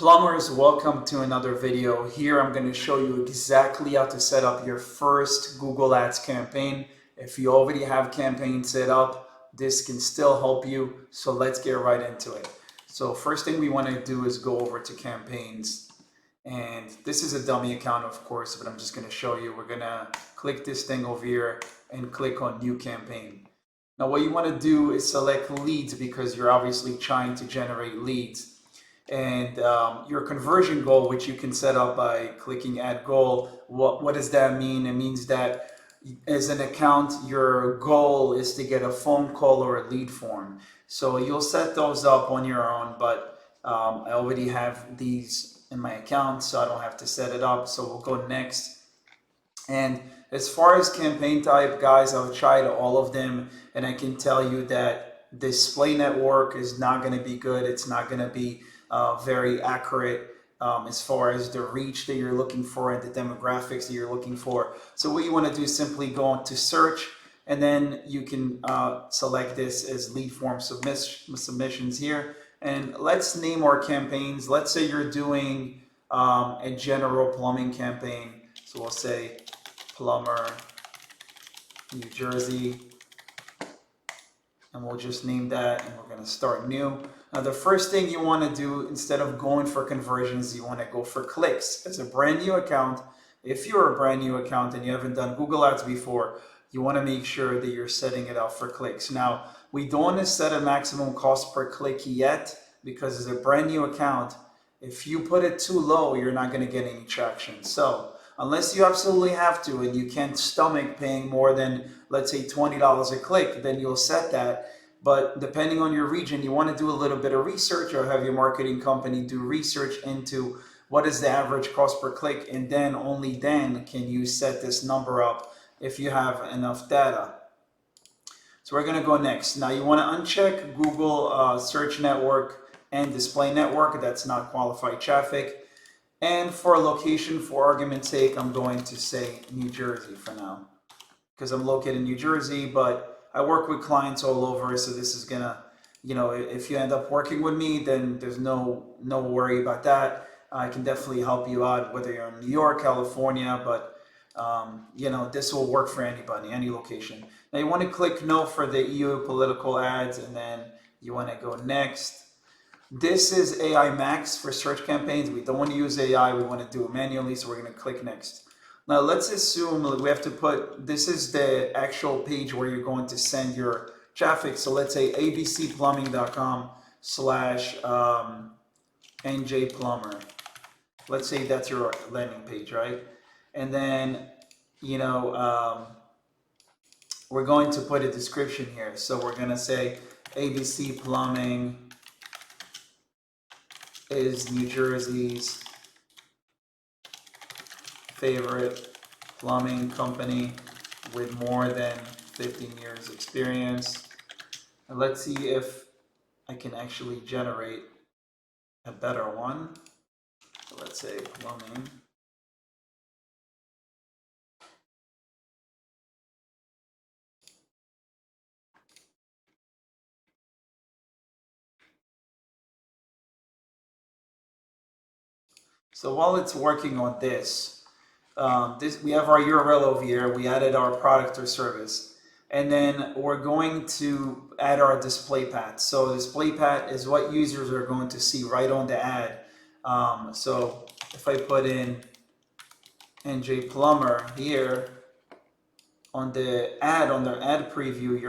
Plumbers, welcome to another video. Here I'm going to show you exactly how to set up your first Google Ads campaign. If you already have campaign set up, this can still help you. So let's get right into it. So first thing we want to do is go over to campaigns. And this is a dummy account, of course, but I'm just going to show you. We're going to click this thing over here and click on new campaign. Now what you want to do is select leads because you're obviously trying to generate leads. And your conversion goal, which you can set up by clicking add goal, what does that mean? It means that as an account, your goal is to get a phone call or a lead form. So you'll set those up on your own, but I already have these in my account, so I don't have to set it up. So we'll go next. And as far as campaign type, guys, I've tried all of them, and I can tell you that display network is not going to be good. It's not going to be very accurate as far as the reach that you're looking for and the demographics that you're looking for. So what you want to do is simply go into search, and then you can select this as lead form submissions here. And let's name our campaigns. Let's say you're doing a general plumbing campaign. So we'll say plumber, New Jersey. And we'll just name that, and we're going to start new. Now the first thing you want to do, instead of going for conversions, you want to go for clicks. As a brand new account, if you're a brand new account and you haven't done Google Ads before, you want to make sure that you're setting it up for clicks. Now, we don't want to set a maximum cost per click yet, because as a brand new account, if you put it too low, you're not going to get any traction. So unless you absolutely have to and you can't stomach paying more than, let's say, $20 a click, then you'll set that. But depending on your region, you want to do a little bit of research, or have your marketing company do research into what is the average cost per click, and then only then can you set this number up if you have enough data. So we're going to go next. Now you want to uncheck Google Search Network and Display Network. That's not qualified traffic. And for location, for argument's sake, I'm going to say New Jersey for now, because I'm located in New Jersey, but I work with clients all over, so this is gonna, if you end up working with me, then there's no worry about that. I can definitely help you out, whether you're in New York, California, but this will work for anybody, any location. Now you want to click no for the EU political ads, and then you want to go next. This is AI Max for search campaigns. We don't want to use AI, we want to do it manually, so we're going to click next. Now let's assume we have to put, this is the actual page where you're going to send your traffic. So let's say abcplumbing.com/njplumber. Let's say that's your landing page, right? And then, we're going to put a description here. So we're going to say ABC Plumbing is New Jersey's favorite plumbing company with more than 15 years experience. And let's see if I can actually generate a better one. So let's say plumbing. So while it's working on this, we have our URL over here. We added our product or service, and then we're going to add our display path. So display path is what users are going to see right on the ad. So if I put in NJ Plumber here on the ad, preview,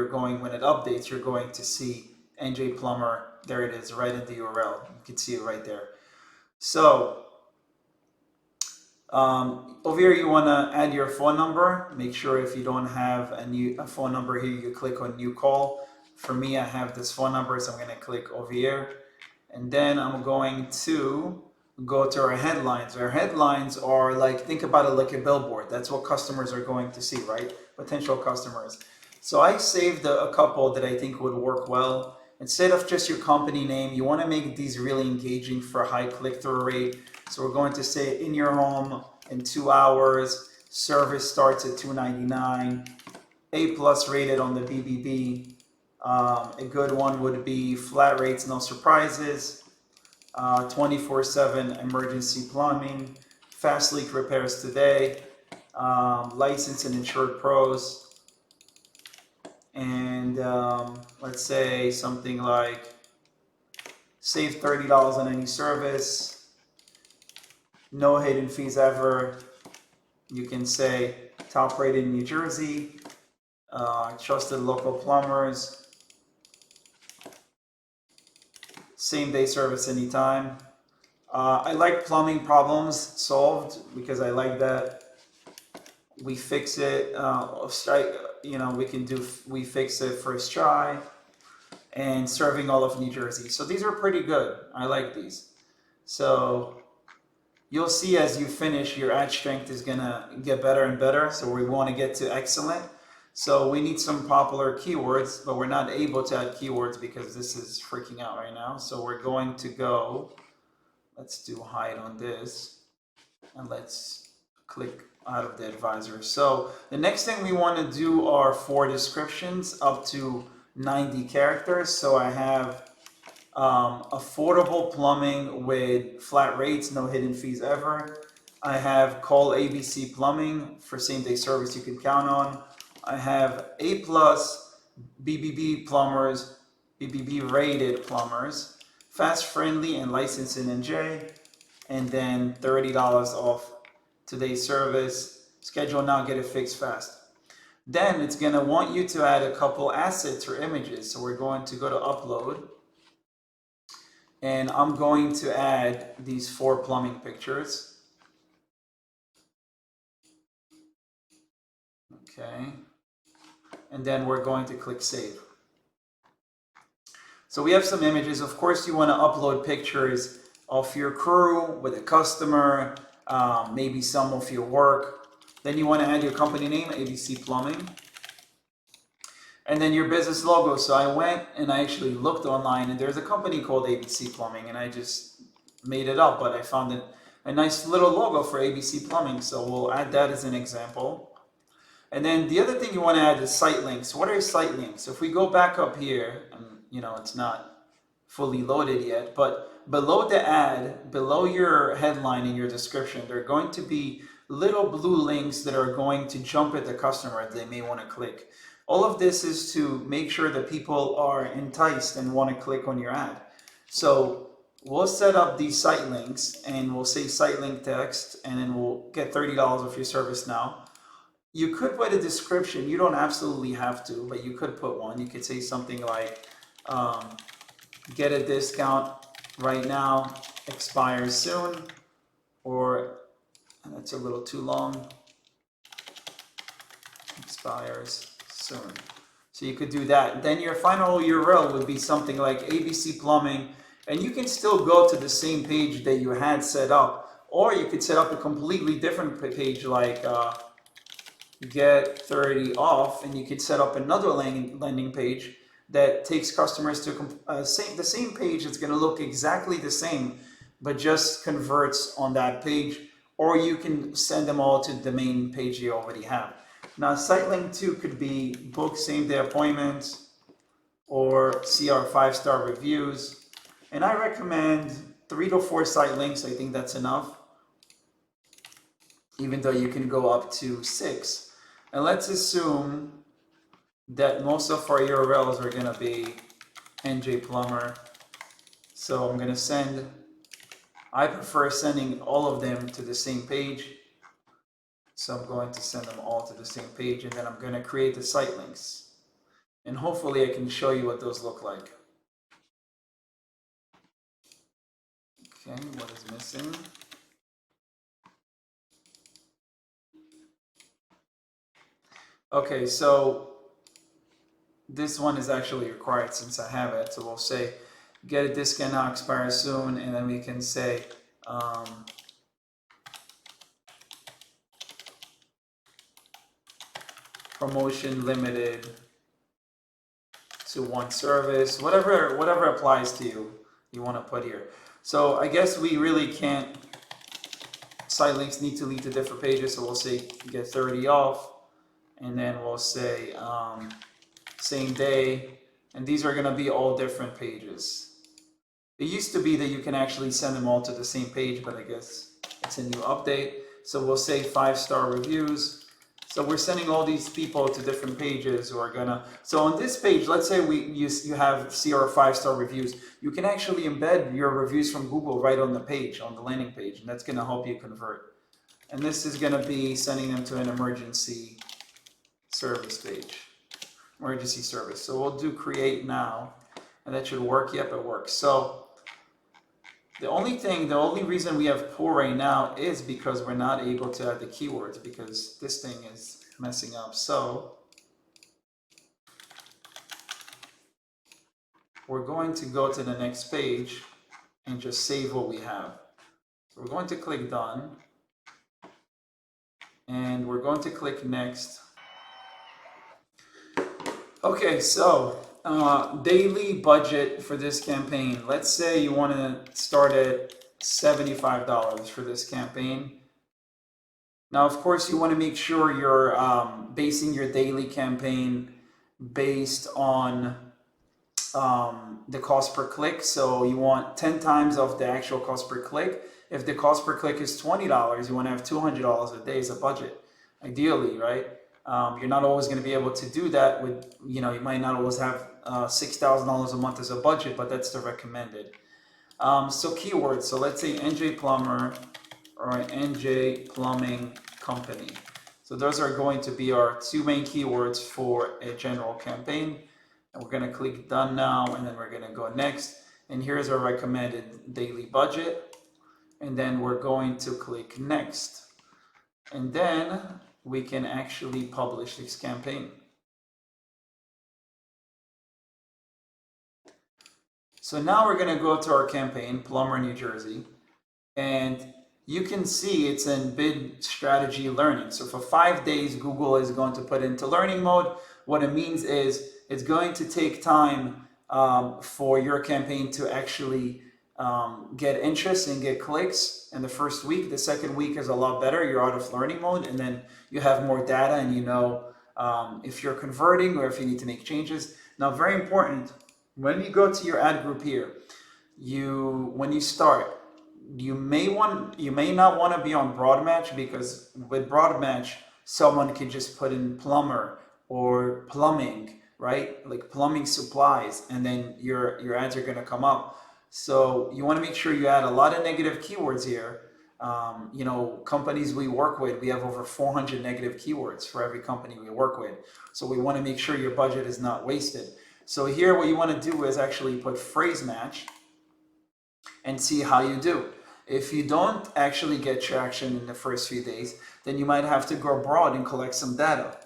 when it updates, you're going to see NJ Plumber. There it is, right in the URL. You can see it right there. So over here, you want to add your phone number. Make sure if you don't have a phone number here, you click on new call. For me, I have this phone number, so I'm going to click over here. And then I'm going to go to our headlines. Our headlines are like, think about it like a billboard. That's what customers are going to see, right? Potential customers. So I saved a couple that I think would work well. Instead of just your company name, you want to make these really engaging for high click-through rate. So we're going to say in your home in 2 hours, service starts at $2.99, A+ rated on the BBB. A good one would be flat rates, no surprises. 24/7 emergency plumbing, fast leak repairs today, licensed and insured pros, and let's say something like save $30 on any service, no hidden fees ever. You can say top rated in New Jersey, trusted local plumbers, same day service anytime. I like plumbing problems solved because I like that we fix it. We fix it first try, and serving all of New Jersey. So these are pretty good. I like these. So you'll see as you finish, your ad strength is gonna get better and better. So we want to get to excellent. So we need some popular keywords, but we're not able to add keywords because this is freaking out right now. So we're going to go, let's do hide on this, and let's click out of the advisor. So the next thing we want to do are 4 descriptions up to 90 characters. So I have affordable plumbing with flat rates, no hidden fees ever. I have call ABC Plumbing for same day service you can count on. I have A plus BBB plumbers, BBB rated plumbers, fast friendly and licensed in NJ, and then $30 off today's service. Schedule now, get it fixed fast. Then it's going to want you to add a couple assets or images. So we're going to go to upload, and I'm going to add these 4 plumbing pictures. Okay. And then we're going to click save. So we have some images. Of course, you want to upload pictures of your crew with a customer, maybe some of your work. Then you want to add your company name, ABC Plumbing. And then your business logo. So I went and I actually looked online, and there's a company called ABC Plumbing, and I just made it up, but I found a nice little logo for ABC Plumbing. So we'll add that as an example. And then the other thing you want to add is site links. What are site links? So if we go back up here, and it's not fully loaded yet, but below the ad, below your headline and your description, there are going to be little blue links that are going to jump at the customer that they may want to click. All of this is to make sure that people are enticed and want to click on your ad. So we'll set up these site links, and we'll say site link text, and then we'll get $30 off your service now. You could put a description. You don't absolutely have to, but you could put one. You could say something like, get a discount right now, expires soon, or that's a little too long, expires soon. So you could do that. Then your final URL would be something like ABC Plumbing, and you can still go to the same page that you had set up, or you could set up a completely different page like get 30 off, and you could set up another landing page that takes customers to the same page. It's going to look exactly the same, but just converts on that page, or you can send them all to the main page you already have. Now, site link 2 could be book same day appointments or see our 5-star reviews. And I recommend 3 to 4 site links. I think that's enough, even though you can go up to 6. And let's assume that most of our URLs are going to be NJ Plumber. So I'm going to I prefer sending all of them to the same page. So I'm going to send them all to the same page, and then I'm going to create the site links. And hopefully I can show you what those look like. Okay, what is missing? Okay, so this one is actually required since I have it. So we'll say get a discount now, expires soon, and then we can say promotion limited to 1 service, whatever applies to you, you want to put here. So I guess we really can't, site links need to lead to different pages, so we'll say get 30 off, and then we'll say same day, and these are going to be all different pages. It used to be that you can actually send them all to the same page, but I guess it's a new update. So we'll say 5-star reviews. So we're sending all these people to different pages who are gonna, so on this page, let's say you have see our 5-star reviews, you can actually embed your reviews from Google right on the page, on the landing page, and that's gonna help you convert. And this is gonna be sending them to an emergency service page, emergency service. So we'll do create now, and that should work. Yep, it works. So the only reason we have pull right now is because we're not able to add the keywords because this thing is messing up. So we're going to go to the next page and just save what we have. So we're going to click done and we're going to click next. Okay, so daily budget for this campaign. Let's say you want to start at $75 for this campaign. Now, of course, you want to make sure you're basing your daily campaign based on the cost per click. So you want 10 times of the actual cost per click. If the cost per click is $20, you want to have $200 a day as a budget, ideally, right? You're not always going to be able to do that with, you might not always have $6,000 a month as a budget, but that's the recommended. So keywords, so let's say NJ Plumber or NJ Plumbing Company. So those are going to be our two main keywords for a general campaign. And we're going to click done now, and then we're going to go next. And here's our recommended daily budget. And then we're going to click next. And then we can actually publish this campaign. So now we're going to go to our campaign, Plumber, New Jersey, and you can see it's in bid strategy learning. So for 5 days, Google is going to put into learning mode. What it means is it's going to take time for your campaign to actually get interest and get clicks in the first week. The second week is a lot better. You're out of learning mode, and then you have more data, and you know if you're converting or if you need to make changes. Now, very important, when you go to your ad group here, when you start, you may not want to be on broad match, because with broad match, someone can just put in plumber or plumbing, right? Like plumbing supplies, and then your ads are going to come up. So you want to make sure you add a lot of negative keywords here. Companies we work with, we have over 400 negative keywords for every company we work with. So we want to make sure your budget is not wasted. So here what you want to do is actually put phrase match and see how you do. If you don't actually get traction in the first few days, then you might have to go broad and collect some data,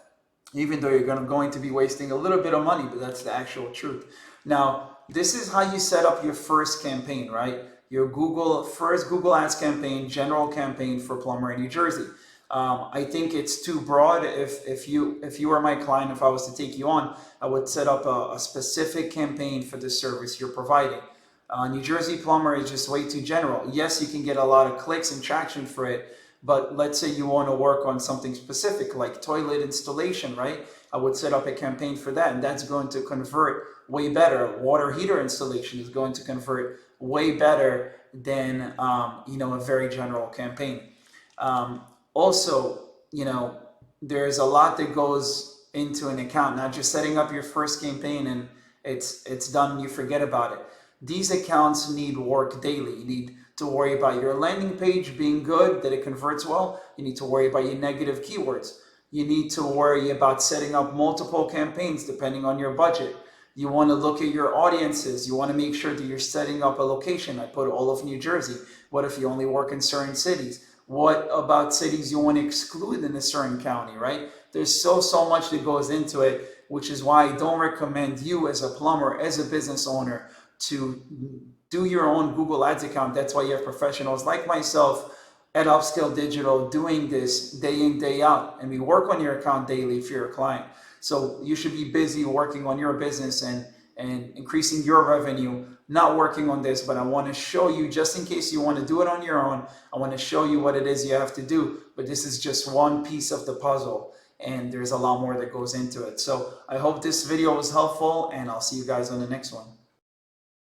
even though you're going to be wasting a little bit of money, but that's the actual truth. Now, this is how you set up your first campaign, right? Your first Google Ads campaign, general campaign for Plumber in New Jersey. I think it's too broad. If you were my client, if I was to take you on, I would set up a specific campaign for the service you're providing. New Jersey Plumber is just way too general. Yes, you can get a lot of clicks and traction for it, but let's say you want to work on something specific like toilet installation, right? I would set up a campaign for that, and that's going to convert way better. Water heater installation is going to convert way better than a very general campaign. Also, there's a lot that goes into an account, not just setting up your first campaign and it's done and you forget about it. These accounts need work daily. You need to worry about your landing page being good, that it converts well. You need to worry about your negative keywords. You need to worry about setting up multiple campaigns depending on your budget. You want to look at your audiences. You want to make sure that you're setting up a location. I put all of New Jersey. What if you only work in certain cities? What about cities you want to exclude in a certain county, right? There's so much that goes into it, which is why I don't recommend you as a plumber, as a business owner, to do your own Google Ads account. That's why you have professionals like myself at Upscale Digital doing this day in, day out. And we work on your account daily if you're a client. So you should be busy working on your business and increasing your revenue, not working on this. But I want to show you, just in case you want to do it on your own, I want to show you what it is you have to do. But this is just one piece of the puzzle, and there's a lot more that goes into it. So I hope this video was helpful, and I'll see you guys on the next one.